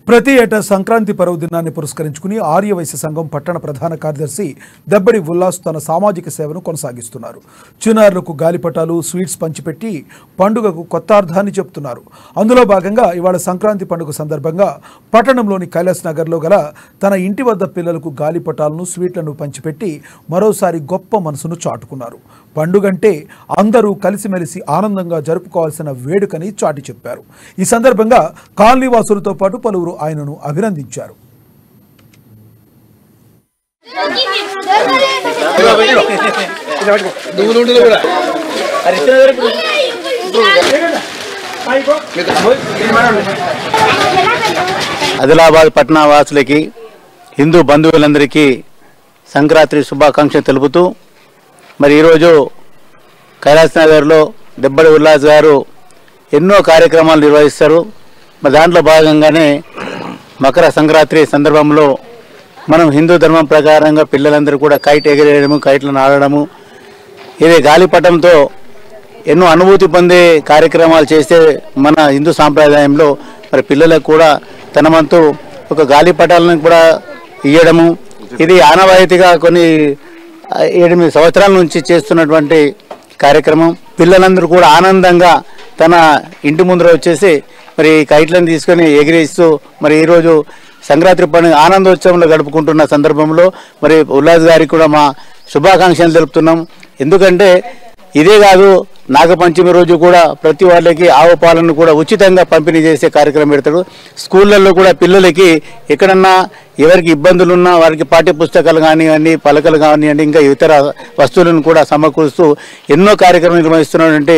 ప్రతి ఏటా సంక్రాంతి పర్వదినాన్ని పురస్కరించుకుని ఆర్యవైశ్య సంఘం పట్టణ ప్రధాన కార్యదర్శి దెబ్బడి ఉల్లాస్ తన సామాజిక సేవను కొనసాగిస్తున్నారు. చిన్నారులకు గాలిపటాలు, స్వీట్స్ పంచిపెట్టి పండుగకు కొత్త అర్థాన్ని చెప్తున్నారు. అందులో భాగంగా ఇవాళ సంక్రాంతి పండుగ సందర్భంగా పట్టణంలోని కైలాస్ నగర్లో గల తన ఇంటి వద్ద పిల్లలకు గాలిపటాలను, స్వీట్లను పంచిపెట్టి మరోసారి గొప్ప మనసును చాటుకున్నారు. పండుగంటే అందరూ కలిసిమెలిసి ఆనందంగా జరుపుకోవాల్సిన వేడుకని చాటి చెప్పారు. ఈ సందర్భంగా కాలనీ వాసులతో పాటు పలువురు ఆయనను అభినందించారు. ఆదిలాబాద్ పట్టణ వాసులకి, హిందూ బంధువులందరికీ సంక్రాంతి శుభాకాంక్షలు తెలుపుతూ మరి ఈరోజు కైలాస్ నగర్లో దెబ్బడి ఉల్లాస్ గారు ఎన్నో కార్యక్రమాలు నిర్వహిస్తారు. మరి దాంట్లో భాగంగానే మకర సంక్రాంతి సందర్భంలో మనం హిందూ ధర్మం ప్రకారంగా పిల్లలందరూ కూడా కైట్ ఎగిరేయడము, కైట్లను ఆడడము, ఇది గాలిపటంతో ఎన్నో అనుభూతి పొందే కార్యక్రమాలు చేస్తే మన హిందూ సాంప్రదాయంలో మరి పిల్లలకు కూడా తన వంతు ఒక గాలిపటాలను కూడా ఇవ్వడము, ఇది ఆనవాయితీగా కొన్ని 7 సంవత్సరాల నుంచి చేస్తున్నటువంటి కార్యక్రమం. పిల్లలందరూ కూడా ఆనందంగా తన ఇంటి ముందర వచ్చేసి మరి కైట్లను తీసుకొని ఎగిరేస్తూ మరి ఈరోజు సంక్రాంతి పండుగ ఆనందోత్సవంలో గడుపుకుంటున్న సందర్భంలో మరి ఉల్లాస్ గారికి కూడా మా శుభాకాంక్షలు తెలుపుతున్నాం. ఎందుకంటే ఇదే కాదు, నాగపంచమి రోజు కూడా ప్రతి వాళ్ళకి ఆవు పాలను కూడా ఉచితంగా పంపిణీ చేసే కార్యక్రమం పెడతాడు. స్కూళ్ళల్లో కూడా పిల్లలకి ఎక్కడన్నా ఎవరికి ఇబ్బందులున్నా వారికి పాఠ్య పుస్తకాలు కానివ్వండి, పలకలు కానివ్వండి, ఇంకా ఇతర వస్తువులను కూడా సమకూరుస్తూ ఎన్నో కార్యక్రమాలు నిర్వహిస్తున్నటువంటి